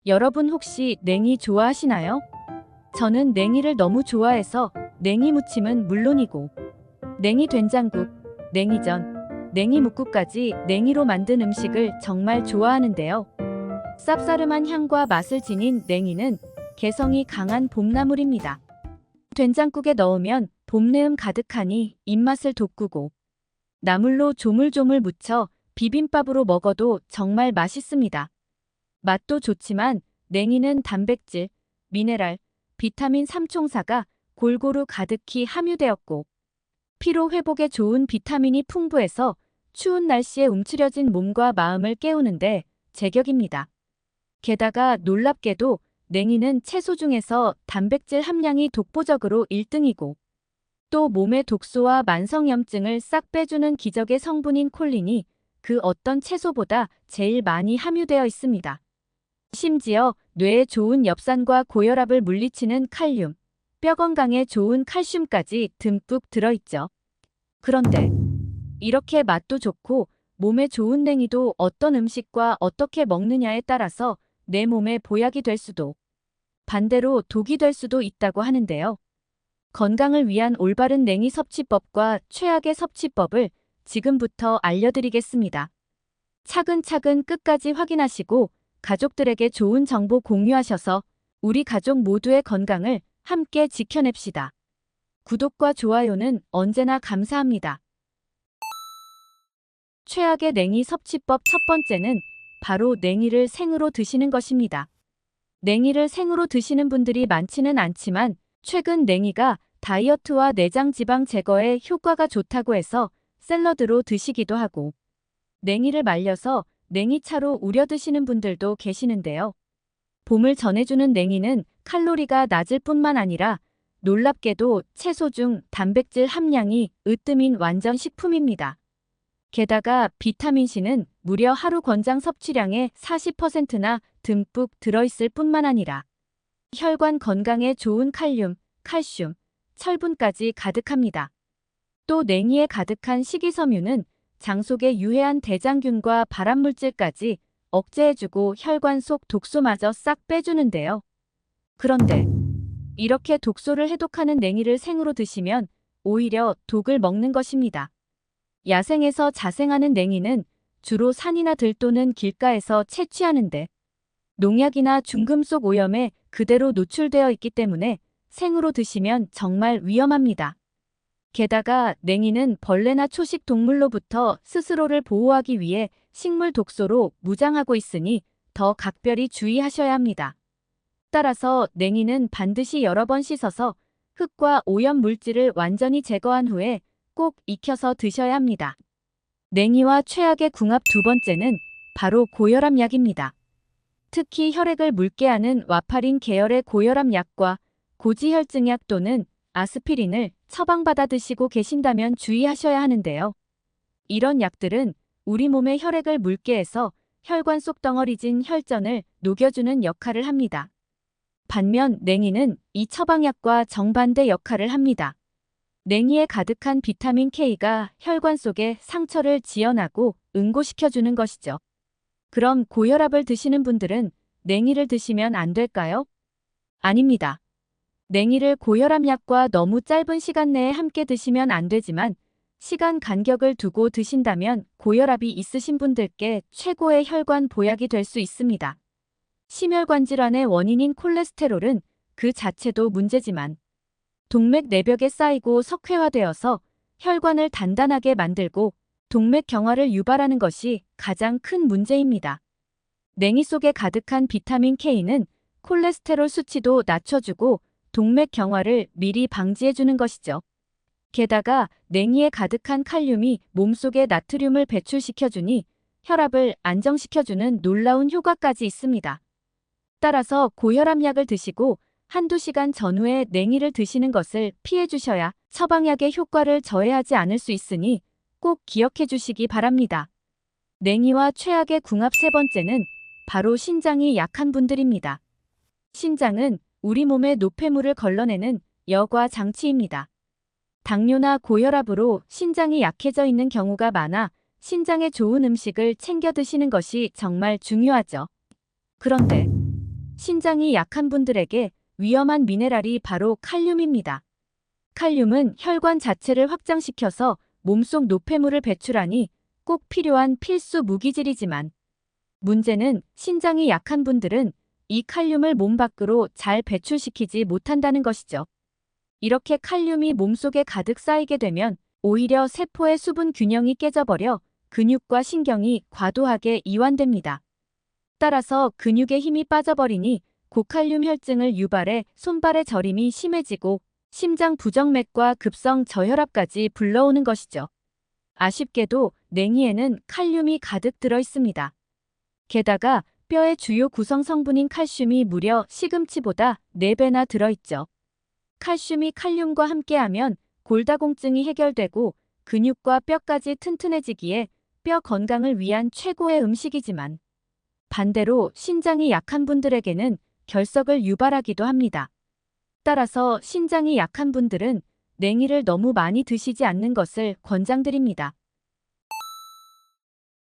여러분 혹시 냉이 좋아하시나요? 저는 냉이를 너무 좋아해서 냉이 무침은 물론이고 냉이 된장국, 냉이전, 냉이 묵국까지 냉이로 만든 음식을 정말 좋아하는데요. 쌉싸름한 향과 맛을 지닌 냉이는 개성이 강한 봄나물입니다. 된장국에 넣으면 봄내음 가득하니 입맛을 돋구고 나물로 조물조물 무쳐 비빔밥으로 먹어도 정말 맛있습니다. 맛도 좋지만 냉이는 단백질, 미네랄, 비타민 삼총사가 골고루 가득히 함유되었고 피로 회복에 좋은 비타민이 풍부해서 추운 날씨에 움츠려진 몸과 마음을 깨우는데 제격입니다. 게다가 놀랍게도 냉이는 채소 중에서 단백질 함량이 독보적으로 1등이고 또 몸의 독소와 만성염증을 싹 빼주는 기적의 성분인 콜린이 그 어떤 채소보다 제일 많이 함유되어 있습니다. 심지어 뇌에 좋은 엽산과 고혈압을 물리치는 칼륨, 뼈 건강에 좋은 칼슘까지 듬뿍 들어있죠. 그런데 이렇게 맛도 좋고 몸에 좋은 냉이도 어떤 음식과 어떻게 먹느냐에 따라서 내 몸에 보약이 될 수도 반대로 독이 될 수도 있다고 하는데요. 건강을 위한 올바른 냉이 섭취법과 최악의 섭취법을 지금부터 알려드리겠습니다. 차근차근 끝까지 확인하시고 가족들에게 좋은 정보 공유하셔서 우리 가족 모두의 건강을 함께 지켜냅시다. 구독과 좋아요는 언제나 감사합니다. 최악의 냉이 섭취법 첫 번째는 바로 냉이를 생으로 드시는 것입니다. 냉이를 생으로 드시는 분들이 많지는 않지만 최근 냉이가 다이어트와 내장 지방 제거에 효과가 좋다고 해서 샐러드로 드시기도 하고 냉이를 말려서 냉이차로 우려 드시는 분들도 계시는데요. 봄을 전해주는 냉이는 칼로리가 낮을 뿐만 아니라 놀랍게도 채소 중 단백질 함량이 으뜸인 완전 식품입니다. 게다가 비타민C는 무려 하루 권장 섭취량의 40%나 듬뿍 들어있을 뿐만 아니라 혈관 건강에 좋은 칼륨, 칼슘, 철분까지 가득합니다. 또 냉이에 가득한 식이섬유는 장 속의 유해한 대장균과 발암물질까지 억제해주고 혈관 속 독소마저 싹 빼주는데요. 그런데 이렇게 독소를 해독하는 냉이를 생으로 드시면 오히려 독을 먹는 것입니다. 야생에서 자생하는 냉이는 주로 산이나 들 또는 길가에서 채취하는데 농약이나 중금속 오염에 그대로 노출되어 있기 때문에 생으로 드시면 정말 위험합니다. 게다가 냉이는 벌레나 초식 동물로부터 스스로를 보호하기 위해 식물 독소로 무장하고 있으니 더 각별히 주의하셔야 합니다. 따라서 냉이는 반드시 여러 번 씻어서 흙과 오염 물질을 완전히 제거한 후에 꼭 익혀서 드셔야 합니다. 냉이와 최악의 궁합 두 번째는 바로 고혈압 약입니다. 특히 혈액을 묽게 하는 와파린 계열의 고혈압 약과 고지혈증약 또는 아스피린을 처방받아 드시고 계신다면 주의하셔야 하는데요. 이런 약들은 우리 몸의 혈액을 묽게 해서 혈관 속 덩어리진 혈전을 녹여주는 역할을 합니다. 반면 냉이는 이 처방약과 정반대 역할을 합니다. 냉이에 가득한 비타민 K가 혈관 속에 상처를 지연하고 응고시켜주는 것이죠. 그럼 고혈압을 드시는 분들은 냉이를 드시면 안 될까요? 아닙니다. 냉이를 고혈압 약과 너무 짧은 시간 내에 함께 드시면 안 되지만 시간 간격을 두고 드신다면 고혈압이 있으신 분들께 최고의 혈관 보약이 될 수 있습니다. 심혈관 질환의 원인인 콜레스테롤은 그 자체도 문제지만 동맥 내벽에 쌓이고 석회화되어서 혈관을 단단하게 만들고 동맥 경화를 유발하는 것이 가장 큰 문제입니다. 냉이 속에 가득한 비타민 K는 콜레스테롤 수치도 낮춰주고 동맥 경화를 미리 방지해주는 것이죠. 게다가 냉이에 가득한 칼륨이 몸속에 나트륨을 배출시켜주니 혈압을 안정시켜주는 놀라운 효과까지 있습니다. 따라서 고혈압 약을 드시고 한두 시간 전후에 냉이를 드시는 것을 피해 주셔야 처방약의 효과를 저해하지 않을 수 있으니 꼭 기억해 주시기 바랍니다. 냉이와 최악의 궁합 세 번째는 바로 신장이 약한 분들입니다. 신장은 우리 몸의 노폐물을 걸러내는 여과 장치입니다. 당뇨나 고혈압으로 신장이 약해져 있는 경우가 많아 신장에 좋은 음식을 챙겨 드시는 것이 정말 중요하죠. 그런데 신장이 약한 분들에게 위험한 미네랄이 바로 칼륨입니다. 칼륨은 혈관 자체를 확장시켜서 몸속 노폐물을 배출하니 꼭 필요한 필수 무기질이지만 문제는 신장이 약한 분들은 이 칼륨을 몸 밖으로 잘 배출시키지 못한다는 것이죠. 이렇게 칼륨이 몸속에 가득 쌓이게 되면 오히려 세포의 수분 균형이 깨져버려 근육과 신경이 과도하게 이완됩니다. 따라서 근육에 힘이 빠져버리니 고칼륨 혈증을 유발해 손발의 저림이 심해지고 심장 부정맥과 급성 저혈압까지 불러오는 것이죠. 아쉽게도 냉이에는 칼륨이 가득 들어 있습니다. 게다가 뼈의 주요 구성 성분인 칼슘이 무려 시금치보다 4배나 들어있죠. 칼슘이 칼륨과 함께하면 골다공증이 해결되고 근육과 뼈까지 튼튼해지기에 뼈 건강을 위한 최고의 음식이지만 반대로 신장이 약한 분들에게는 결석을 유발하기도 합니다. 따라서 신장이 약한 분들은 냉이를 너무 많이 드시지 않는 것을 권장드립니다.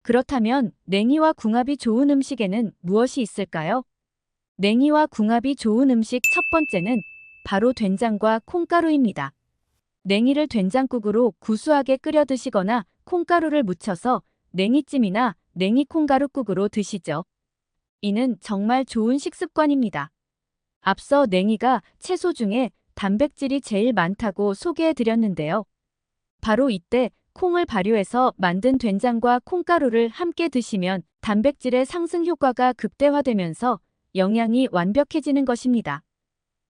그렇다면 냉이와 궁합이 좋은 음식에는 무엇이 있을까요? 냉이와 궁합이 좋은 음식 첫 번째는 바로 된장과 콩가루입니다. 냉이를 된장국으로 구수하게 끓여 드시거나 콩가루를 묻혀서 냉이찜이나 냉이 콩가루국으로 드시죠. 이는 정말 좋은 식습관입니다. 앞서 냉이가 채소 중에 단백질이 제일 많다고 소개해 드렸는데요. 바로 이때 콩을 발효해서 만든 된장과 콩가루를 함께 드시면 단백질의 상승 효과가 극대화되면서 영양이 완벽해지는 것입니다.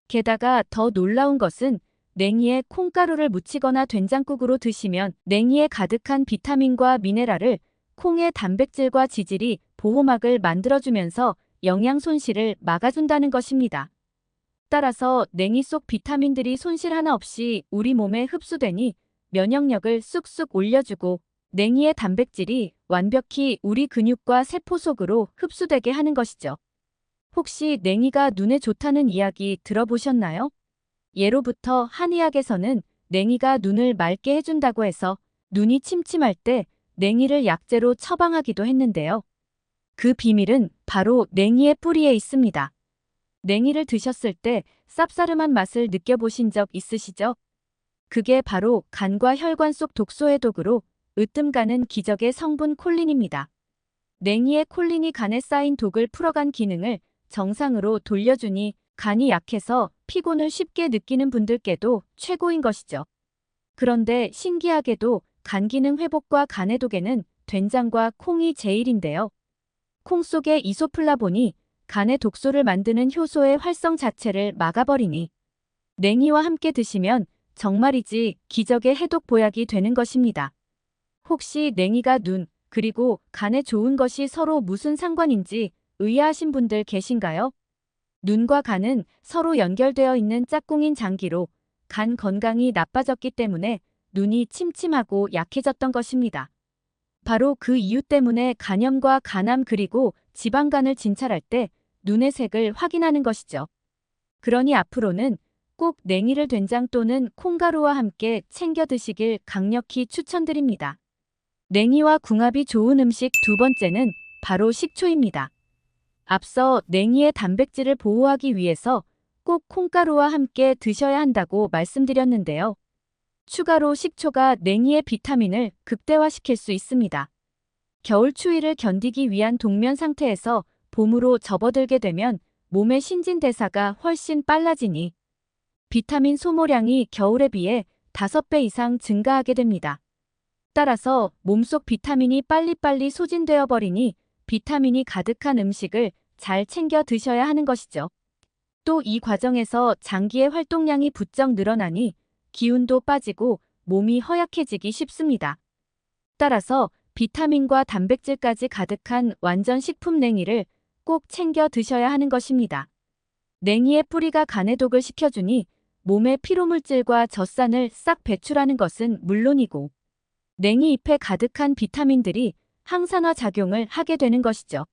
게다가 더 놀라운 것은 냉이에 콩가루를 묻히거나 된장국으로 드시면 냉이에 가득한 비타민과 미네랄을 콩의 단백질과 지질이 보호막을 만들어주면서 영양 손실을 막아준다는 것입니다. 따라서 냉이 속 비타민들이 손실 하나 없이 우리 몸에 흡수되니 면역력을 쑥쑥 올려주고 냉이의 단백질이 완벽히 우리 근육과 세포 속으로 흡수되게 하는 것이죠. 혹시 냉이가 눈에 좋다는 이야기 들어보셨나요? 예로부터 한의학에서는 냉이가 눈을 맑게 해준다고 해서 눈이 침침할 때 냉이를 약재로 처방하기도 했는데요. 그 비밀은 바로 냉이의 뿌리에 있습니다. 냉이를 드셨을 때 쌉싸름한 맛을 느껴보신 적 있으시죠? 그게 바로 간과 혈관 속 독소 해독으로 으뜸가는 기적의 성분 콜린입니다. 냉이의 콜린이 간에 쌓인 독을 풀어간 기능을 정상으로 돌려주니 간이 약해서 피곤을 쉽게 느끼는 분들께도 최고인 것이죠. 그런데 신기하게도 간 기능 회복과 간 해독에는 된장과 콩이 제일인데요. 콩 속의 이소플라본이 간의 독소를 만드는 효소의 활성 자체를 막아버리니 냉이와 함께 드시면 정말이지 기적의 해독 보약이 되는 것입니다. 혹시 냉이가 눈, 그리고 간에 좋은 것이 서로 무슨 상관인지 의아하신 분들 계신가요? 눈과 간은 서로 연결되어 있는 짝꿍인 장기로 간 건강이 나빠졌기 때문에 눈이 침침하고 약해졌던 것입니다. 바로 그 이유 때문에 간염과 간암 그리고 지방간을 진찰할 때 눈의 색을 확인하는 것이죠. 그러니 앞으로는 꼭 냉이를 된장 또는 콩가루와 함께 챙겨 드시길 강력히 추천드립니다. 냉이와 궁합이 좋은 음식 두 번째는 바로 식초입니다. 앞서 냉이의 단백질을 보호하기 위해서 꼭 콩가루와 함께 드셔야 한다고 말씀드렸는데요. 추가로 식초가 냉이의 비타민을 극대화시킬 수 있습니다. 겨울 추위를 견디기 위한 동면 상태에서 봄으로 접어들게 되면 몸의 신진대사가 훨씬 빨라지니 비타민 소모량이 겨울에 비해 5배 이상 증가하게 됩니다. 따라서 몸속 비타민이 빨리빨리 소진되어 버리니 비타민이 가득한 음식을 잘 챙겨 드셔야 하는 것이죠. 또 이 과정에서 장기의 활동량이 부쩍 늘어나니 기운도 빠지고 몸이 허약해지기 쉽습니다. 따라서 비타민과 단백질까지 가득한 완전 식품 냉이를 꼭 챙겨 드셔야 하는 것입니다. 냉이의 뿌리가 간의 독을 식혀주니 몸의 피로물질과 젖산을 싹 배출하는 것은 물론이고 냉이 잎에 가득한 비타민들이 항산화 작용을 하게 되는 것이죠.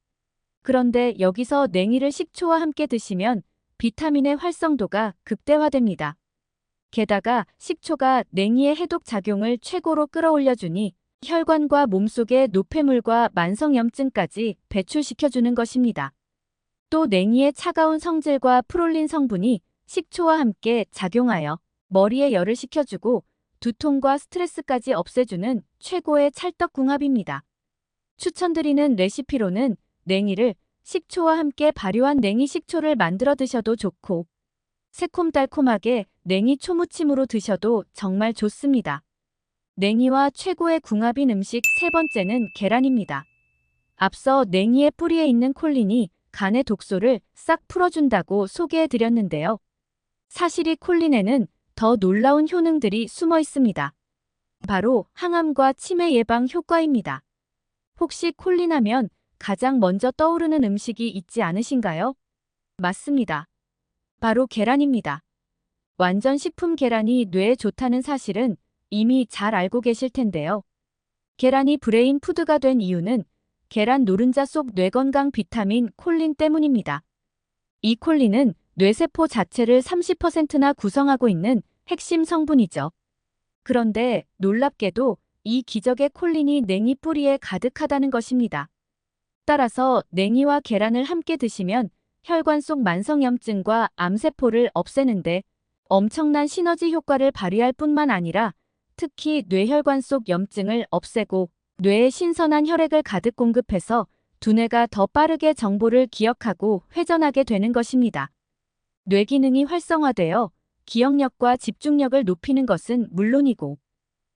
그런데 여기서 냉이를 식초와 함께 드시면 비타민의 활성도가 극대화됩니다. 게다가 식초가 냉이의 해독 작용을 최고로 끌어올려주니 혈관과 몸속의 노폐물과 만성염증까지 배출시켜주는 것입니다. 또 냉이의 차가운 성질과 프롤린 성분이 식초와 함께 작용하여 머리에 열을 식혀주고 두통과 스트레스까지 없애주는 최고의 찰떡궁합입니다. 추천드리는 레시피로는 냉이를 식초와 함께 발효한 냉이 식초를 만들어 드셔도 좋고 새콤달콤하게 냉이 초무침으로 드셔도 정말 좋습니다. 냉이와 최고의 궁합인 음식 세 번째는 계란입니다. 앞서 냉이의 뿌리에 있는 콜린이 간의 독소를 싹 풀어준다고 소개해드렸는데요. 사실 이 콜린에는 더 놀라운 효능들이 숨어 있습니다. 바로 항암과 치매 예방 효과입니다. 혹시 콜린 하면 가장 먼저 떠오르는 음식이 있지 않으신가요? 맞습니다. 바로 계란입니다. 완전 식품 계란이 뇌에 좋다는 사실은 이미 잘 알고 계실 텐데요. 계란이 브레인 푸드가 된 이유는 계란 노른자 속 뇌건강 비타민 콜린 때문입니다. 이 콜린은 뇌세포 자체를 30%나 구성하고 있는 핵심 성분이죠. 그런데 놀랍게도 이 기적의 콜린이 냉이 뿌리에 가득하다는 것입니다. 따라서 냉이와 계란을 함께 드시면 혈관 속 만성염증과 암세포를 없애는데 엄청난 시너지 효과를 발휘할 뿐만 아니라 특히 뇌혈관 속 염증을 없애고 뇌에 신선한 혈액을 가득 공급해서 두뇌가 더 빠르게 정보를 기억하고 회전하게 되는 것입니다. 뇌 기능이 활성화되어 기억력과 집중력을 높이는 것은 물론이고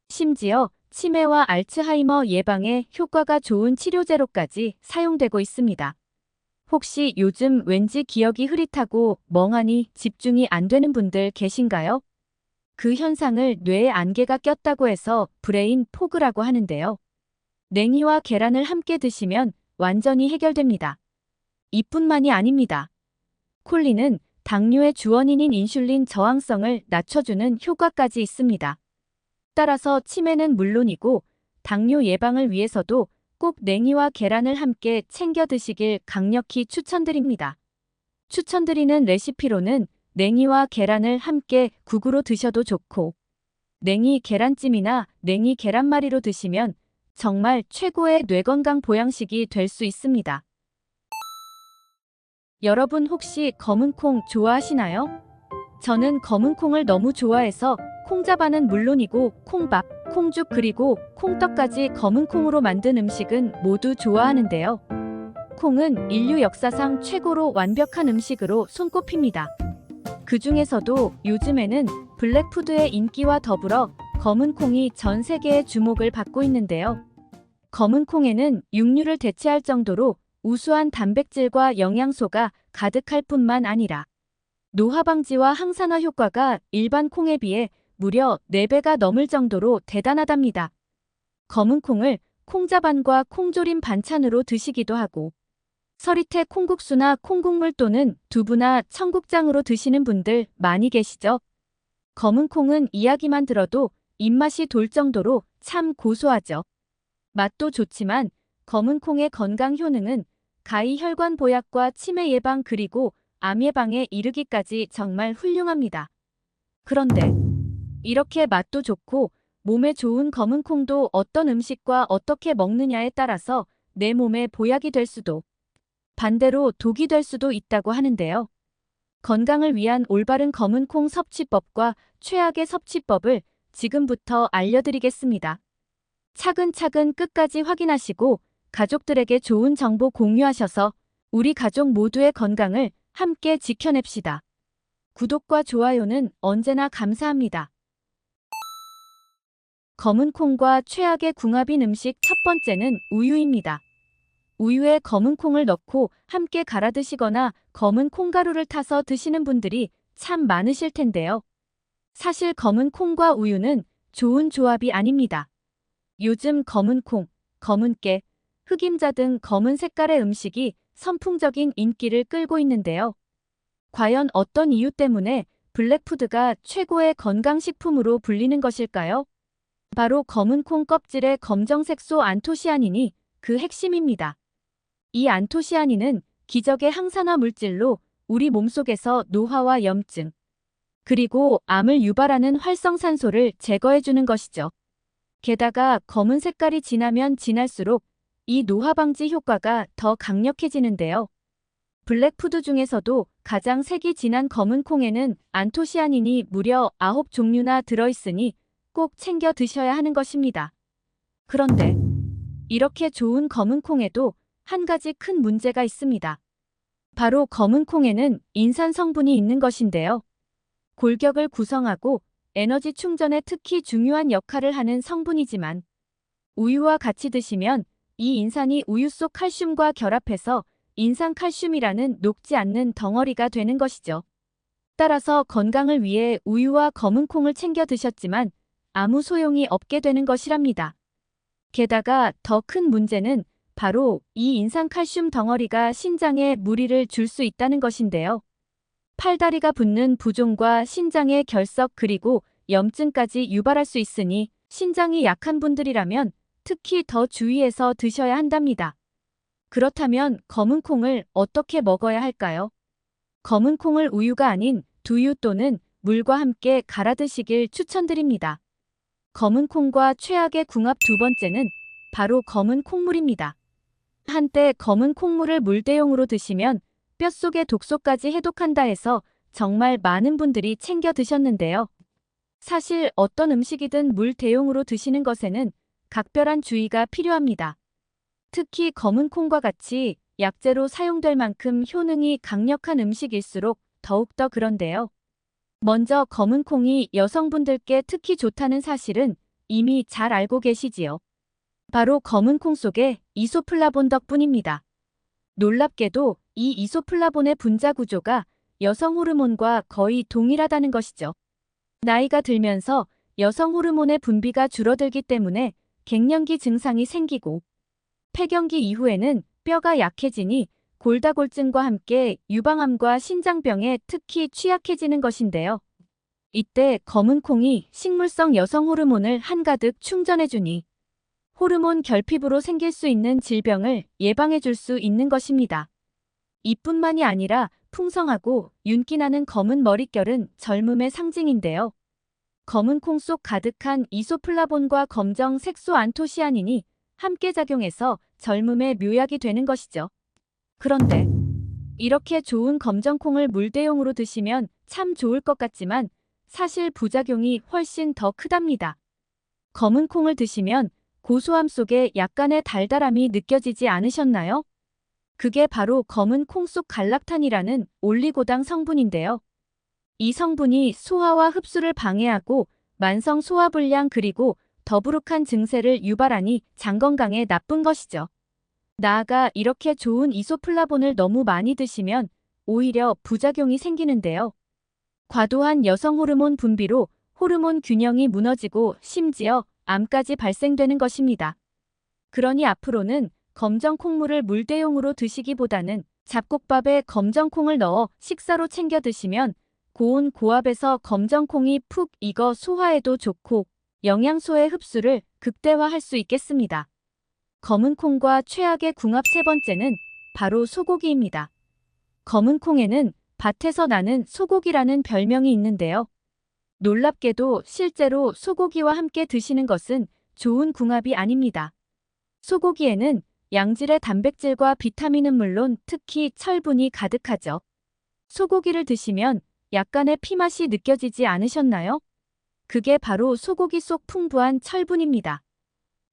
심지어 치매와 알츠하이머 예방에 효과가 좋은 치료제로까지 사용되고 있습니다. 혹시 요즘 왠지 기억이 흐릿하고 멍하니 집중이 안 되는 분들 계신가요? 그 현상을 뇌에 안개가 꼈다고 해서 브레인 포그라고 하는데요. 냉이와 계란을 함께 드시면 완전히 해결됩니다. 이뿐만이 아닙니다. 콜린은 당뇨의 주원인인 인슐린 저항성을 낮춰주는 효과까지 있습니다. 따라서 치매는 물론이고 당뇨 예방을 위해서도 꼭 냉이와 계란을 함께 챙겨 드시길 강력히 추천드립니다. 추천드리는 레시피로는 냉이와 계란을 함께 국으로 드셔도 좋고 냉이 계란찜이나 냉이 계란말이로 드시면 정말 최고의 뇌건강 보양식이 될 수 있습니다. 여러분 혹시 검은 콩 좋아하시나요? 저는 검은 콩을 너무 좋아해서 콩자반은 물론이고 콩밥, 콩죽 그리고 콩떡까지 검은 콩으로 만든 음식은 모두 좋아하는데요. 콩은 인류 역사상 최고로 완벽한 음식으로 손꼽힙니다. 그 중에서도 요즘에는 블랙푸드의 인기와 더불어 검은 콩이 전 세계의 주목을 받고 있는데요. 검은 콩에는 육류를 대체할 정도로 우수한 단백질과 영양소가 가득할 뿐만 아니라 노화 방지와 항산화 효과가 일반 콩에 비해 무려 4배가 넘을 정도로 대단하답니다. 검은 콩을 콩자반과 콩조림 반찬으로 드시기도 하고 서리태 콩국수나 콩국물 또는 두부나 청국장으로 드시는 분들 많이 계시죠? 검은 콩은 이야기만 들어도 입맛이 돌 정도로 참 고소하죠. 맛도 좋지만 검은 콩의 건강 효능은 가히 혈관 보약과 치매 예방 그리고 암 예방에 이르기까지 정말 훌륭합니다. 그런데 이렇게 맛도 좋고 몸에 좋은 검은 콩도 어떤 음식과 어떻게 먹느냐에 따라서 내 몸에 보약이 될 수도 반대로 독이 될 수도 있다고 하는데요. 건강을 위한 올바른 검은 콩 섭취법과 최악의 섭취법을 지금부터 알려드리겠습니다. 차근차근 끝까지 확인하시고 가족들에게 좋은 정보 공유하셔서 우리 가족 모두의 건강을 함께 지켜냅시다. 구독과 좋아요는 언제나 감사합니다. 검은 콩과 최악의 궁합인 음식 첫 번째는 우유입니다. 우유에 검은 콩을 넣고 함께 갈아 드시거나 검은 콩가루를 타서 드시는 분들이 참 많으실 텐데요. 사실 검은 콩과 우유는 좋은 조합이 아닙니다. 요즘 검은 콩, 검은 깨, 흑임자 등 검은 색깔의 음식이 선풍적인 인기를 끌고 있는데요. 과연 어떤 이유 때문에 블랙푸드가 최고의 건강식품으로 불리는 것일까요? 바로 검은 콩 껍질의 검정색소 안토시아닌이 그 핵심입니다. 이 안토시아닌은 기적의 항산화 물질로 우리 몸속에서 노화와 염증, 그리고 암을 유발하는 활성산소를 제거해주는 것이죠. 게다가 검은 색깔이 진하면 진할수록 이 노화 방지 효과가 더 강력해지는데요. 블랙푸드 중에서도 가장 색이 진한 검은 콩에는 안토시아닌이 무려 9종류나 들어있으니 꼭 챙겨 드셔야 하는 것입니다. 그런데 이렇게 좋은 검은 콩에도 한 가지 큰 문제가 있습니다. 바로 검은 콩에는 인산 성분이 있는 것인데요. 골격을 구성하고 에너지 충전에 특히 중요한 역할을 하는 성분이지만 우유와 같이 드시면 이 인산이 우유 속 칼슘과 결합해서 인산칼슘이라는 녹지 않는 덩어리가 되는 것이죠. 따라서 건강을 위해 우유와 검은 콩을 챙겨 드셨지만 아무 소용이 없게 되는 것이랍니다. 게다가 더 큰 문제는 바로 이 인산칼슘 덩어리가 신장에 무리를 줄 수 있다는 것인데요. 팔다리가 붓는 부종과 신장의 결석 그리고 염증까지 유발할 수 있으니 신장이 약한 분들이라면 특히 더 주의해서 드셔야 한답니다. 그렇다면 검은 콩을 어떻게 먹어야 할까요? 검은 콩을 우유가 아닌 두유 또는 물과 함께 갈아 드시길 추천드립니다. 검은 콩과 최악의 궁합 두 번째는 바로 검은 콩물입니다. 한때 검은 콩물을 물대용으로 드시면 뼛속의 독소까지 해독한다 해서 정말 많은 분들이 챙겨 드셨는데요. 사실 어떤 음식이든 물대용으로 드시는 것에는 각별한 주의가 필요합니다. 특히 검은 콩과 같이 약재로 사용될 만큼 효능이 강력한 음식일수록 더욱더 그런데요. 먼저 검은 콩이 여성분들께 특히 좋다는 사실은 이미 잘 알고 계시지요. 바로 검은 콩 속에 이소플라본 덕분입니다. 놀랍게도 이 이소플라본의 분자 구조가 여성 호르몬과 거의 동일하다는 것이죠. 나이가 들면서 여성 호르몬의 분비가 줄어들기 때문에 갱년기 증상이 생기고 폐경기 이후에는 뼈가 약해지니 골다골증과 함께 유방암과 신장병에 특히 취약해지는 것인데요. 이때 검은 콩이 식물성 여성 호르몬을 한가득 충전해주니 호르몬 결핍으로 생길 수 있는 질병을 예방해줄 수 있는 것입니다. 이뿐만이 아니라 풍성하고 윤기나는 검은 머릿결은 젊음의 상징인데요. 검은 콩 속 가득한 이소플라본과 검정 색소 안토시아닌이 함께 작용해서 젊음의 묘약이 되는 것이죠. 그런데 이렇게 좋은 검정콩을 물대용으로 드시면 참 좋을 것 같지만 사실 부작용이 훨씬 더 크답니다. 검은 콩을 드시면 고소함 속에 약간의 달달함이 느껴지지 않으셨나요? 그게 바로 검은 콩 속 갈락탄이라는 올리고당 성분인데요. 이 성분이 소화와 흡수를 방해하고 만성 소화불량 그리고 더부룩한 증세를 유발하니 장 건강에 나쁜 것이죠. 나아가 이렇게 좋은 이소플라본을 너무 많이 드시면 오히려 부작용이 생기는데요. 과도한 여성 호르몬 분비로 호르몬 균형이 무너지고 심지어 암까지 발생되는 것입니다. 그러니 앞으로는 검정 콩물을 물대용으로 드시기보다는 잡곡밥에 검정 콩을 넣어 식사로 챙겨 드시면 고온 고압에서 검정 콩이 푹 익어 소화에도 좋고 영양소의 흡수를 극대화할 수 있겠습니다. 검은 콩과 최악의 궁합 세 번째는 바로 소고기입니다. 검은 콩에는 밭에서 나는 소고기라는 별명이 있는데요. 놀랍게도 실제로 소고기와 함께 드시는 것은 좋은 궁합이 아닙니다. 소고기에는 양질의 단백질과 비타민은 물론 특히 철분이 가득하죠. 소고기를 드시면 약간의 피맛이 느껴지지 않으셨나요? 그게 바로 소고기 속 풍부한 철분입니다.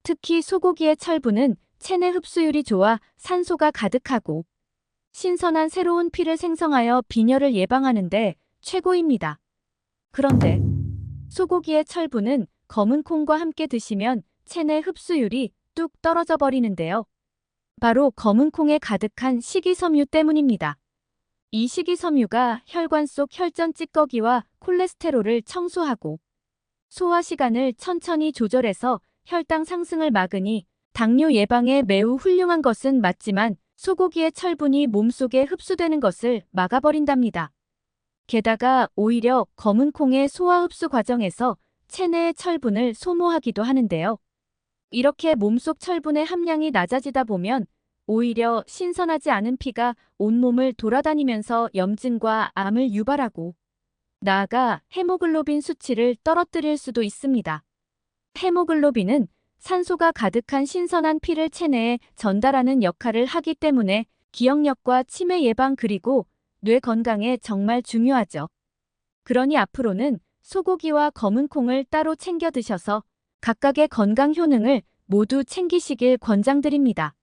특히 소고기의 철분은 체내 흡수율이 좋아 산소가 가득하고 신선한 새로운 피를 생성하여 빈혈을 예방하는데 최고입니다. 그런데 소고기의 철분은 검은 콩과 함께 드시면 체내 흡수율이 뚝 떨어져 버리는데요. 바로 검은 콩에 가득한 식이섬유 때문입니다. 이 식이섬유가 혈관 속 혈전 찌꺼기와 콜레스테롤을 청소하고 소화 시간을 천천히 조절해서 혈당 상승을 막으니 당뇨 예방에 매우 훌륭한 것은 맞지만 소고기의 철분이 몸속에 흡수되는 것을 막아버린답니다. 게다가 오히려 검은 콩의 소화 흡수 과정에서 체내의 철분을 소모하기도 하는데요. 이렇게 몸속 철분의 함량이 낮아지다 보면 오히려 신선하지 않은 피가 온몸을 돌아다니면서 염증과 암을 유발하고 나아가 헤모글로빈 수치를 떨어뜨릴 수도 있습니다. 헤모글로빈은 산소가 가득한 신선한 피를 체내에 전달하는 역할을 하기 때문에 기억력과 치매 예방 그리고 뇌 건강에 정말 중요하죠. 그러니 앞으로는 소고기와 검은 콩을 따로 챙겨 드셔서 각각의 건강 효능을 모두 챙기시길 권장드립니다.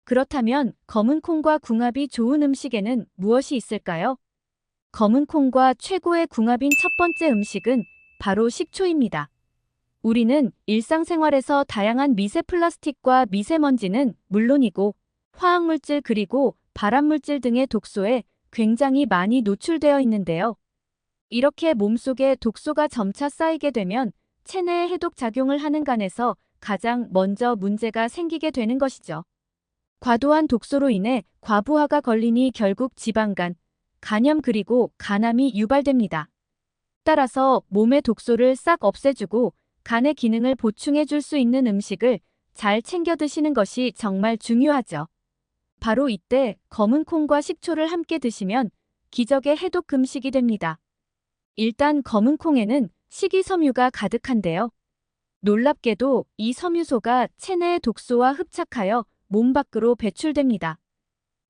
그렇다면 검은 콩과 궁합이 좋은 음식에는 무엇이 있을까요? 검은 콩과 최고의 궁합인 첫 번째 음식은 바로 식초입니다. 우리는 일상생활에서 다양한 미세 플라스틱과 미세먼지는 물론이고 화학물질 그리고 발암물질 등의 독소에 굉장히 많이 노출되어 있는데요. 이렇게 몸속에 독소가 점차 쌓이게 되면 체내에 해독 작용을 하는 간에서 가장 먼저 문제가 생기게 되는 것이죠. 과도한 독소로 인해 과부하가 걸리니 결국 지방간, 간염 그리고 간암이 유발됩니다. 따라서 몸의 독소를 싹 없애주고 간의 기능을 보충해 줄 수 있는 음식을 잘 챙겨 드시는 것이 정말 중요하죠. 바로 이때 검은 콩과 식초를 함께 드시면 기적의 해독 음식이 됩니다. 일단 검은 콩에는 식이섬유가 가득한데요. 놀랍게도 이 섬유소가 체내의 독소와 흡착하여 몸 밖으로 배출됩니다.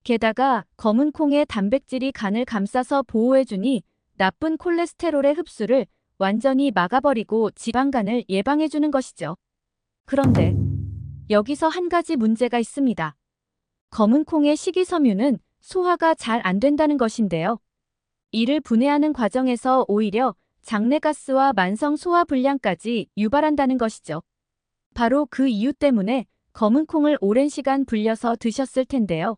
게다가 검은 콩의 단백질이 간을 감싸서 보호해주니 나쁜 콜레스테롤의 흡수를 완전히 막아버리고 지방간을 예방해주는 것이죠. 그런데 여기서 한 가지 문제가 있습니다. 검은 콩의 식이섬유는 소화가 잘 안 된다는 것인데요. 이를 분해하는 과정에서 오히려 장내가스와 만성 소화불량까지 유발한다는 것이죠. 바로 그 이유 때문에 검은 콩을 오랜 시간 불려서 드셨을 텐데요.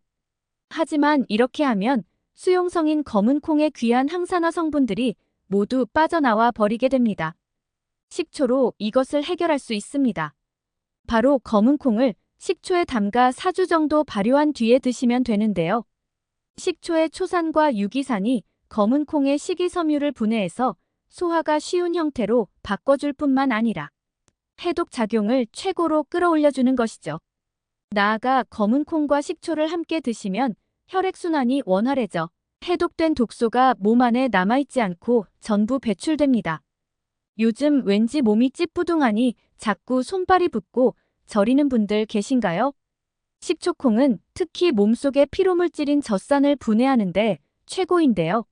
하지만 이렇게 하면 수용성인 검은 콩의 귀한 항산화 성분들이 모두 빠져나와 버리게 됩니다. 식초로 이것을 해결할 수 있습니다. 바로 검은 콩을 식초에 담가 4주 정도 발효한 뒤에 드시면 되는데요. 식초의 초산과 유기산이 검은 콩의 식이섬유를 분해해서 소화가 쉬운 형태로 바꿔줄 뿐만 아니라 해독 작용을 최고로 끌어올려주는 것이죠. 나아가 검은 콩과 식초를 함께 드시면 혈액순환이 원활해져 해독된 독소가 몸 안에 남아있지 않고 전부 배출됩니다. 요즘 왠지 몸이 찌뿌둥하니 자꾸 손발이 붓고 저리는 분들 계신가요? 식초콩은 특히 몸속의 피로물질인 젖산을 분해하는데 최고인데요.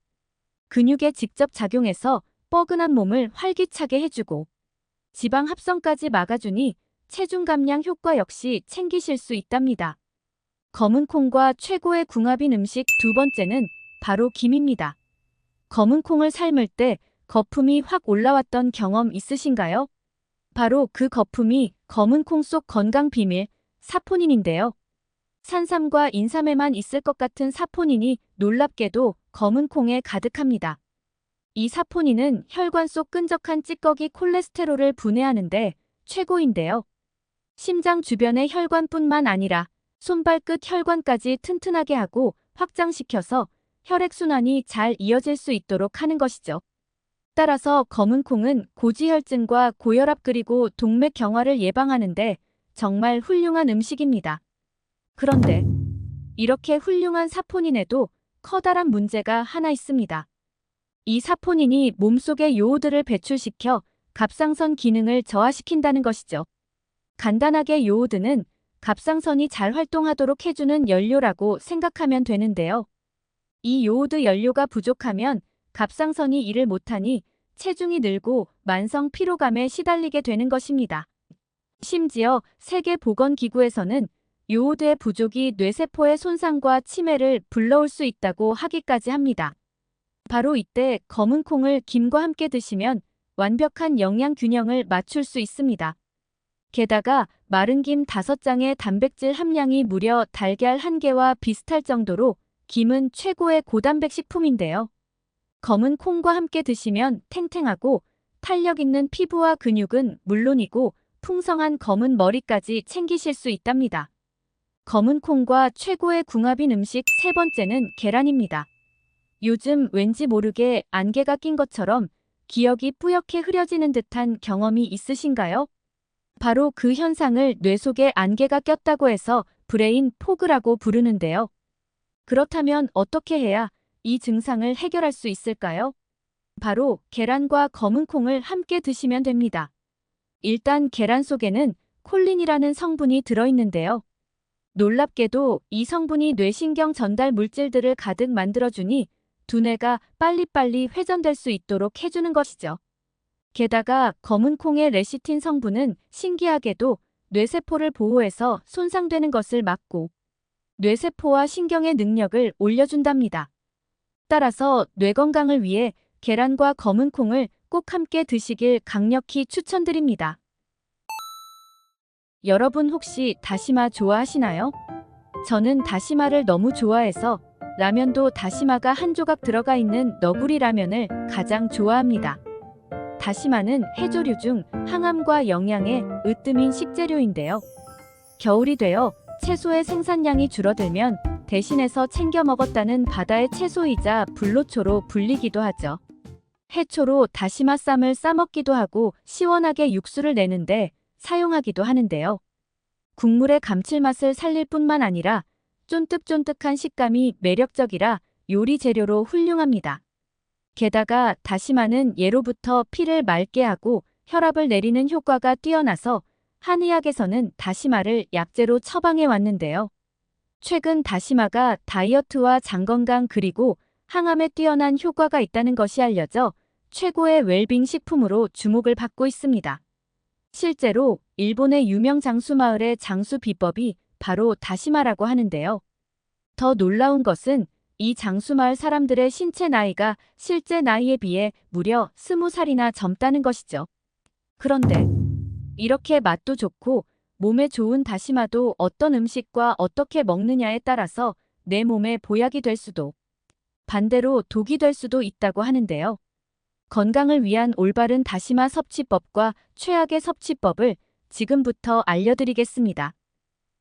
근육에 직접 작용해서 뻐근한 몸을 활기차게 해주고 지방 합성까지 막아주니 체중 감량 효과 역시 챙기실 수 있답니다. 검은 콩과 최고의 궁합인 음식 두 번째는 바로 김입니다. 검은 콩을 삶을 때 거품이 확 올라왔던 경험 있으신가요? 바로 그 거품이 검은 콩 속 건강 비밀, 사포닌인데요. 산삼과 인삼에만 있을 것 같은 사포닌이 놀랍게도 검은 콩에 가득합니다. 이 사포닌은 혈관 속 끈적한 찌꺼기 콜레스테롤을 분해하는데 최고인데요. 심장 주변의 혈관뿐만 아니라 손발끝 혈관까지 튼튼하게 하고 확장시켜서 혈액순환이 잘 이어질 수 있도록 하는 것이죠. 따라서 검은 콩은 고지혈증과 고혈압 그리고 동맥경화를 예방하는데 정말 훌륭한 음식입니다. 그런데 이렇게 훌륭한 사포닌에도 커다란 문제가 하나 있습니다. 이 사포닌이 몸속의 요오드를 배출시켜 갑상선 기능을 저하시킨다는 것이죠. 간단하게 요오드는 갑상선이 잘 활동하도록 해주는 연료라고 생각하면 되는데요. 이 요오드 연료가 부족하면 갑상선이 일을 못하니 체중이 늘고 만성 피로감에 시달리게 되는 것입니다. 심지어 세계보건기구에서는 요오드의 부족이 뇌세포의 손상과 치매를 불러올 수 있다고 하기까지 합니다. 바로 이때 검은 콩을 김과 함께 드시면 완벽한 영양 균형을 맞출 수 있습니다. 게다가 마른 김 5장의 단백질 함량이 무려 달걀 1개와 비슷할 정도로 김은 최고의 고단백 식품인데요. 검은 콩과 함께 드시면 탱탱하고 탄력 있는 피부와 근육은 물론이고 풍성한 검은 머리까지 챙기실 수 있답니다. 검은 콩과 최고의 궁합인 음식 세 번째는 계란입니다. 요즘 왠지 모르게 안개가 낀 것처럼 기억이 뿌옇게 흐려지는 듯한 경험이 있으신가요? 바로 그 현상을 뇌 속에 안개가 꼈다고 해서 브레인 포그라고 부르는데요. 그렇다면 어떻게 해야 이 증상을 해결할 수 있을까요? 바로 계란과 검은 콩을 함께 드시면 됩니다. 일단 계란 속에는 콜린이라는 성분이 들어있는데요. 놀랍게도 이 성분이 뇌신경 전달 물질들을 가득 만들어주니 두뇌가 빨리빨리 회전될 수 있도록 해주는 것이죠. 게다가 검은 콩의 레시틴 성분은 신기하게도 뇌세포를 보호해서 손상되는 것을 막고 뇌세포와 신경의 능력을 올려준답니다. 따라서 뇌 건강을 위해 계란과 검은 콩을 꼭 함께 드시길 강력히 추천드립니다. 여러분 혹시 다시마 좋아하시나요? 저는 다시마를 너무 좋아해서 라면도 다시마가 한 조각 들어가 있는 너구리 라면을 가장 좋아합니다. 다시마는 해조류 중 항암과 영양에 으뜸인 식재료인데요. 겨울이 되어 채소의 생산량이 줄어들면 대신해서 챙겨 먹었다는 바다의 채소이자 불로초로 불리기도 하죠. 해초로 다시마 쌈을 싸먹기도 하고 시원하게 육수를 내는데 사용하기도 하는데요. 국물의 감칠맛을 살릴 뿐만 아니라 쫀득쫀득한 식감이 매력적이라 요리 재료로 훌륭합니다. 게다가 다시마는 예로부터 피를 맑게 하고 혈압을 내리는 효과가 뛰어나서 한의학에서는 다시마를 약재로 처방해 왔는데요. 최근 다시마가 다이어트와 장 건강 그리고 항암에 뛰어난 효과가 있다는 것이 알려져 최고의 웰빙 식품으로 주목을 받고 있습니다. 실제로 일본의 유명 장수 마을의 장수 비법이 바로 다시마라고 하는데요. 더 놀라운 것은 이 장수 마을 사람들의 신체 나이가 실제 나이에 비해 무려 20살이나 젊다는 것이죠. 그런데 이렇게 맛도 좋고 몸에 좋은 다시마도 어떤 음식과 어떻게 먹느냐에 따라서 내 몸에 보약이 될 수도 반대로 독이 될 수도 있다고 하는데요. 건강을 위한 올바른 다시마 섭취법과 최악의 섭취법을 지금부터 알려드리겠습니다.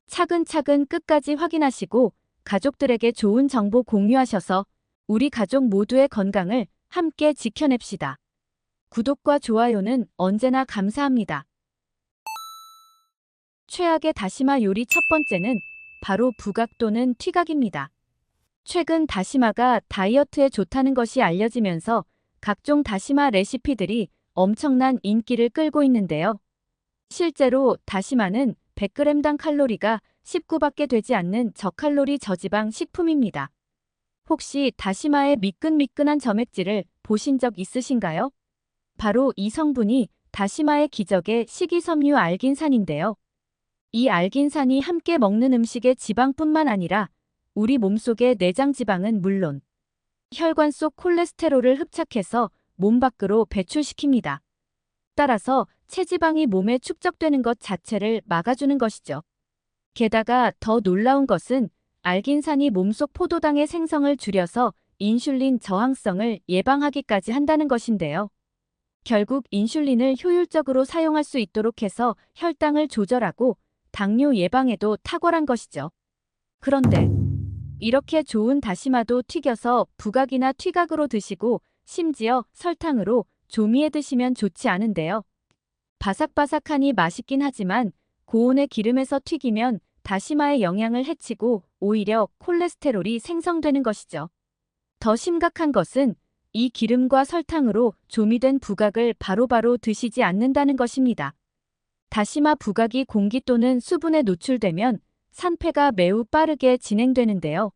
차근차근 끝까지 확인하시고 가족들에게 좋은 정보 공유하셔서 우리 가족 모두의 건강을 함께 지켜냅시다. 구독과 좋아요는 언제나 감사합니다. 최악의 다시마 요리 첫 번째는 바로 부각 또는 튀각입니다. 최근 다시마가 다이어트에 좋다는 것이 알려지면서 각종 다시마 레시피들이 엄청난 인기를 끌고 있는데요. 실제로 다시마는 100g당 칼로리가 19밖에 되지 않는 저칼로리 저지방 식품입니다. 혹시 다시마의 미끈미끈한 점액질을 보신 적 있으신가요? 바로 이 성분이 다시마의 기적의 식이섬유 알긴산인데요. 이 알긴산이 함께 먹는 음식의 지방뿐만 아니라 우리 몸속의 내장 지방은 물론 혈관 속 콜레스테롤을 흡착해서 몸 밖으로 배출시킵니다. 따라서 체지방이 몸에 축적되는 것 자체를 막아주는 것이죠. 게다가 더 놀라운 것은 알긴산이 몸속 포도당의 생성을 줄여서 인슐린 저항성을 예방하기까지 한다는 것인데요. 결국 인슐린을 효율적으로 사용할 수 있도록 해서 혈당을 조절하고 당뇨 예방에도 탁월한 것이죠. 그런데 이렇게 좋은 다시마도 튀겨서 부각이나 튀각으로 드시고 심지어 설탕으로 조미해 드시면 좋지 않은데요. 바삭바삭하니 맛있긴 하지만 고온의 기름에서 튀기면 다시마의 영양을 해치고 오히려 콜레스테롤이 생성되는 것이죠. 더 심각한 것은 이 기름과 설탕으로 조미된 부각을 바로바로 드시지 않는다는 것입니다. 다시마 부각이 공기 또는 수분에 노출되면 산패가 매우 빠르게 진행되는데요.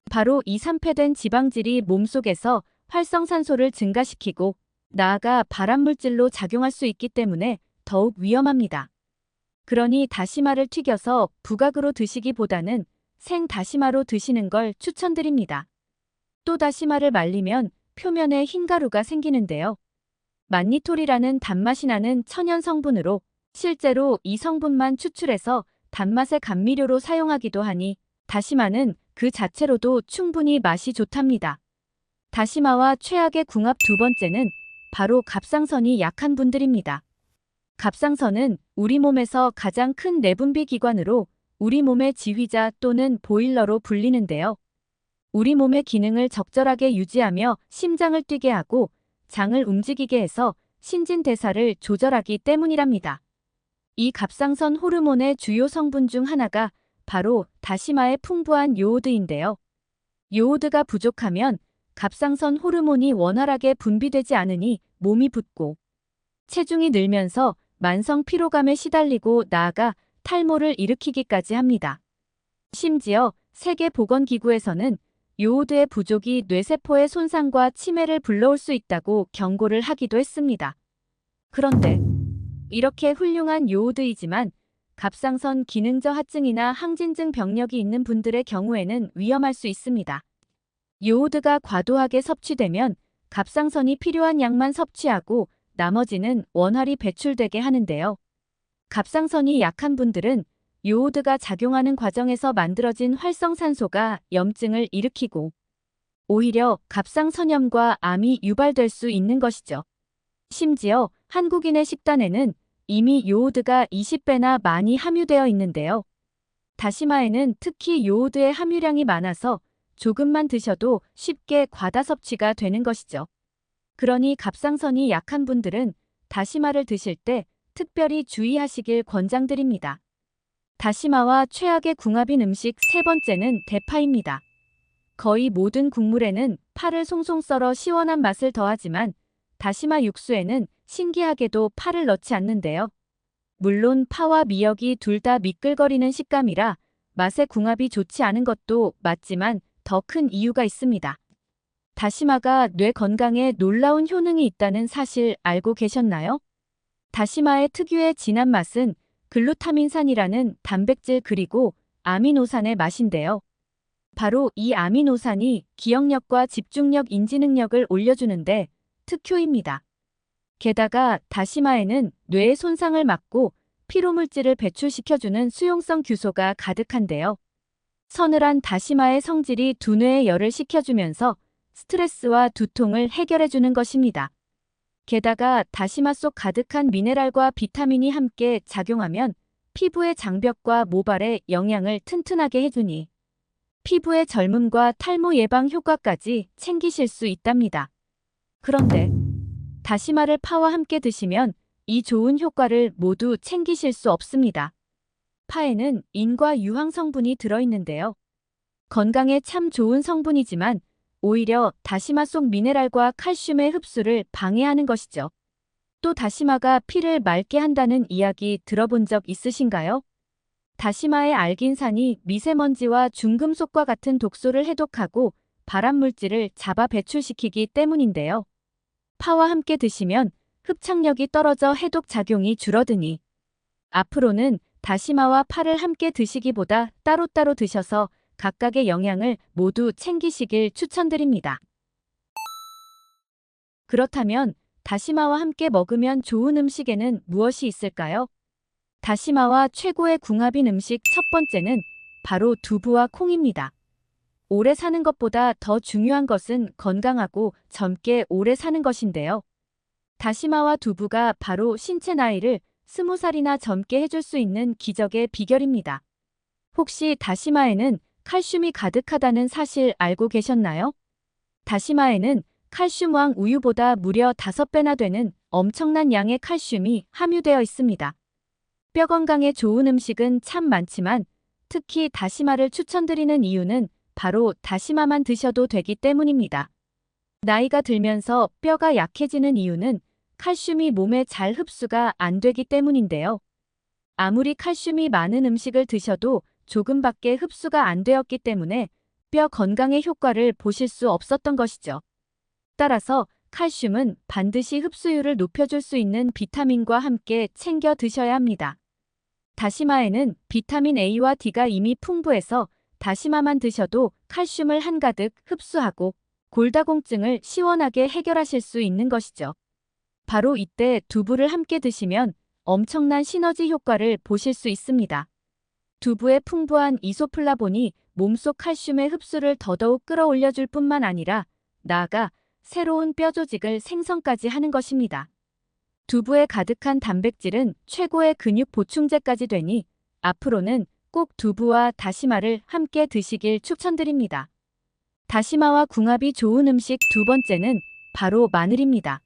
바로 이 산패된 지방질이 몸속에서 활성산소를 증가시키고 나아가 발암물질로 작용할 수 있기 때문에 더욱 위험합니다. 그러니 다시마를 튀겨서 부각으로 드시기보다는 생 다시마로 드시는 걸 추천드립니다. 또 다시마를 말리면 표면에 흰 가루가 생기는데요. 만니톨이라는 단맛이 나는 천연 성분으로 실제로 이 성분만 추출해서 단맛의 감미료로 사용하기도 하니 다시마는 그 자체로도 충분히 맛이 좋답니다. 다시마와 최악의 궁합 두 번째는 바로 갑상선이 약한 분들입니다. 갑상선은 우리 몸에서 가장 큰 내분비 기관으로 우리 몸의 지휘자 또는 보일러로 불리는데요. 우리 몸의 기능을 적절하게 유지하며 심장을 뛰게 하고 장을 움직이게 해서 신진대사를 조절하기 때문이랍니다. 이 갑상선 호르몬의 주요 성분 중 하나가 바로 다시마의 풍부한 요오드인데요. 요오드가 부족하면 갑상선 호르몬이 원활하게 분비되지 않으니 몸이 붓고 체중이 늘면서 만성 피로감에 시달리고 나아가 탈모를 일으키기까지 합니다. 심지어 세계보건기구에서는 요오드의 부족이 뇌세포의 손상과 치매를 불러올 수 있다고 경고를 하기도 했습니다. 그런데 이렇게 훌륭한 요오드이지만 갑상선 기능 저하증이나 항진증 병력이 있는 분들의 경우에는 위험할 수 있습니다. 요오드가 과도하게 섭취되면 갑상선이 필요한 양만 섭취하고 나머지는 원활히 배출되게 하는데요. 갑상선이 약한 분들은 요오드가 작용하는 과정에서 만들어진 활성산소가 염증을 일으키고 오히려 갑상선염과 암이 유발될 수 있는 것이죠. 심지어 한국인의 식단에는 이미 요오드가 20배나 많이 함유되어 있는데요. 다시마에는 특히 요오드의 함유량이 많아서 조금만 드셔도 쉽게 과다 섭취가 되는 것이죠. 그러니 갑상선이 약한 분들은 다시마를 드실 때 특별히 주의하시길 권장드립니다. 다시마와 최악의 궁합인 음식 세 번째는 대파입니다. 거의 모든 국물에는 파를 송송 썰어 시원한 맛을 더하지만 다시마 육수에는 신기하게도 파를 넣지 않는데요. 물론 파와 미역이 둘 다 미끌거리는 식감이라 맛의 궁합이 좋지 않은 것도 맞지만 더 큰 이유가 있습니다. 다시마가 뇌 건강에 놀라운 효능이 있다는 사실 알고 계셨나요? 다시마의 특유의 진한 맛은 글루타민산이라는 단백질 그리고 아미노산의 맛인데요. 바로 이 아미노산이 기억력과 집중력, 인지 능력을 올려주는데 특효입니다. 게다가 다시마에는 뇌의 손상을 막고 피로물질을 배출시켜주는 수용성 규소가 가득한데요. 서늘한 다시마의 성질이 두뇌에 열을 식혀주면서 스트레스와 두통을 해결해주는 것입니다. 게다가 다시마 속 가득한 미네랄과 비타민이 함께 작용하면 피부의 장벽과 모발에 영양을 튼튼하게 해주니 피부의 젊음과 탈모 예방 효과까지 챙기실 수 있답니다. 그런데 다시마를 파와 함께 드시면 이 좋은 효과를 모두 챙기실 수 없습니다. 파에는 인과 유황 성분이 들어있는데요. 건강에 참 좋은 성분이지만 오히려 다시마 속 미네랄과 칼슘의 흡수를 방해하는 것이죠. 또 다시마가 피를 맑게 한다는 이야기 들어본 적 있으신가요? 다시마의 알긴산이 미세먼지와 중금속과 같은 독소를 해독하고 발암물질을 잡아 배출시키기 때문인데요. 파와 함께 드시면 흡착력이 떨어져 해독 작용이 줄어드니 앞으로는 다시마와 파를 함께 드시기보다 따로따로 드셔서 각각의 영양을 모두 챙기시길 추천드립니다. 그렇다면 다시마와 함께 먹으면 좋은 음식에는 무엇이 있을까요? 다시마와 최고의 궁합인 음식 첫 번째는 바로 두부와 콩입니다. 오래 사는 것보다 더 중요한 것은 건강하고 젊게 오래 사는 것인데요. 다시마와 두부가 바로 신체 나이를 20살이나 젊게 해줄 수 있는 기적의 비결입니다. 혹시 다시마에는 칼슘이 가득하다는 사실 알고 계셨나요? 다시마에는 칼슘왕 우유보다 무려 5배나 되는 엄청난 양의 칼슘이 함유되어 있습니다. 뼈 건강에 좋은 음식은 참 많지만 특히 다시마를 추천드리는 이유는 바로 다시마만 드셔도 되기 때문입니다. 나이가 들면서 뼈가 약해지는 이유는 칼슘이 몸에 잘 흡수가 안 되기 때문인데요. 아무리 칼슘이 많은 음식을 드셔도 조금밖에 흡수가 안 되었기 때문에 뼈 건강의 효과를 보실 수 없었던 것이죠. 따라서 칼슘은 반드시 흡수율을 높여줄 수 있는 비타민과 함께 챙겨 드셔야 합니다. 다시마에는 비타민 A와 D가 이미 풍부해서 다시마만 드셔도 칼슘을 한가득 흡수하고 골다공증을 시원하게 해결하실 수 있는 것이죠. 바로 이때 두부를 함께 드시면 엄청난 시너지 효과를 보실 수 있습니다. 두부의 풍부한 이소플라본이 몸속 칼슘의 흡수를 더더욱 끌어올려줄 뿐만 아니라 나아가 새로운 뼈 조직을 생성까지 하는 것입니다. 두부에 가득한 단백질은 최고의 근육 보충제까지 되니 앞으로는 꼭 두부와 다시마를 함께 드시길 추천드립니다. 다시마와 궁합이 좋은 음식 두 번째는 바로 마늘입니다.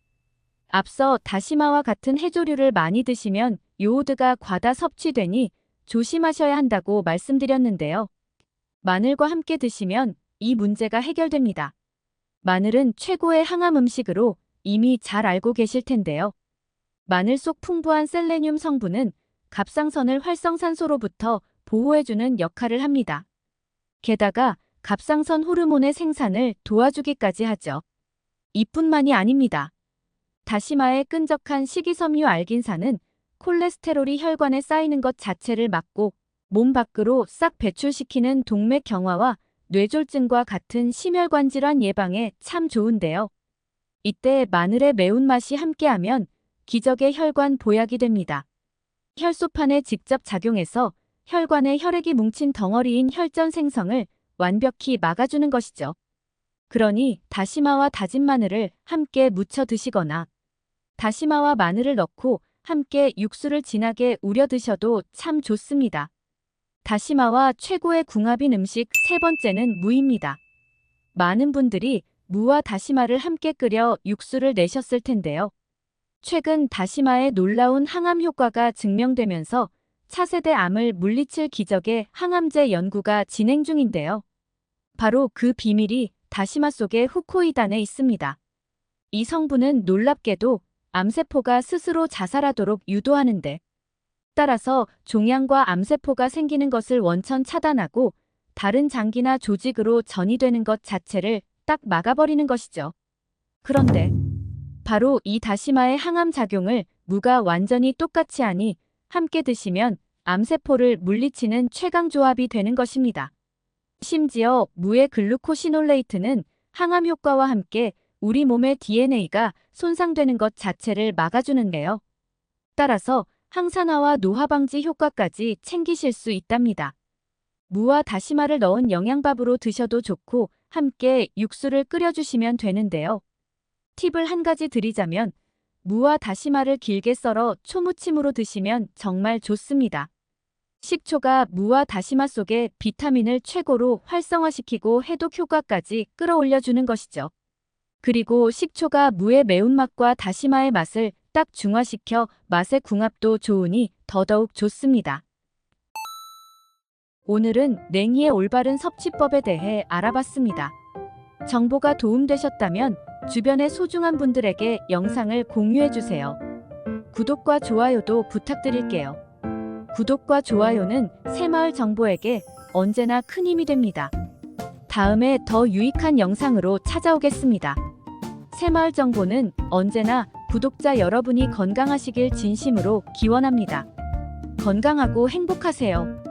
앞서 다시마와 같은 해조류를 많이 드시면 요오드가 과다 섭취되니 조심하셔야 한다고 말씀드렸는데요. 마늘과 함께 드시면 이 문제가 해결됩니다. 마늘은 최고의 항암 음식으로 이미 잘 알고 계실 텐데요. 마늘 속 풍부한 셀레늄 성분은 갑상선을 활성산소로부터 보호해주는 역할을 합니다. 게다가 갑상선 호르몬의 생산을 도와주기까지 하죠. 이뿐만이 아닙니다. 다시마의 끈적한 식이섬유 알긴산은 콜레스테롤이 혈관에 쌓이는 것 자체를 막고 몸 밖으로 싹 배출시키는 동맥 경화와 뇌졸중과 같은 심혈관 질환 예방에 참 좋은데요. 이때 마늘의 매운맛이 함께하면 기적의 혈관 보약이 됩니다. 혈소판에 직접 작용해서 혈관에 혈액이 뭉친 덩어리인 혈전 생성을 완벽히 막아주는 것이죠. 그러니 다시마와 다진 마늘을 함께 무쳐 드시거나 다시마와 마늘을 넣고 함께 육수를 진하게 우려 드셔도 참 좋습니다. 다시마와 최고의 궁합인 음식 세 번째는 무입니다. 많은 분들이 무와 다시마를 함께 끓여 육수를 내셨을 텐데요. 최근 다시마의 놀라운 항암 효과가 증명되면서 차세대 암을 물리칠 기적의 항암제 연구가 진행 중인데요. 바로 그 비밀이 다시마 속의 후코이단에 있습니다. 이 성분은 놀랍게도 암세포가 스스로 자살하도록 유도하는데, 따라서 종양과 암세포가 생기는 것을 원천 차단하고 다른 장기나 조직으로 전이되는 것 자체를 딱 막아버리는 것이죠. 그런데 바로 이 다시마의 항암 작용을 무가 완전히 똑같이 하니 함께 드시면 암세포를 물리치는 최강 조합이 되는 것입니다. 심지어 무의 글루코시놀레이트는 항암 효과와 함께 우리 몸의 DNA가 손상되는 것 자체를 막아주는데요. 따라서 항산화와 노화 방지 효과까지 챙기실 수 있답니다. 무와 다시마를 넣은 영양밥으로 드셔도 좋고 함께 육수를 끓여주시면 되는데요. 팁을 한 가지 드리자면 무와 다시마를 길게 썰어 초무침으로 드시면 정말 좋습니다. 식초가 무와 다시마 속의 비타민을 최고로 활성화시키고 해독 효과까지 끌어올려주는 것이죠. 그리고 식초가 무의 매운맛과 다시마의 맛을 딱 중화시켜 맛의 궁합도 좋으니 더더욱 좋습니다. 오늘은 냉이의 올바른 섭취법에 대해 알아봤습니다. 정보가 도움되셨다면 주변의 소중한 분들에게 영상을 공유해주세요. 구독과 좋아요도 부탁드릴게요. 구독과 좋아요는 새마을 정보에게 언제나 큰 힘이 됩니다. 다음에 더 유익한 영상으로 찾아오겠습니다. 새마을 정보는 언제나 구독자 여러분이 건강하시길 진심으로 기원합니다. 건강하고 행복하세요.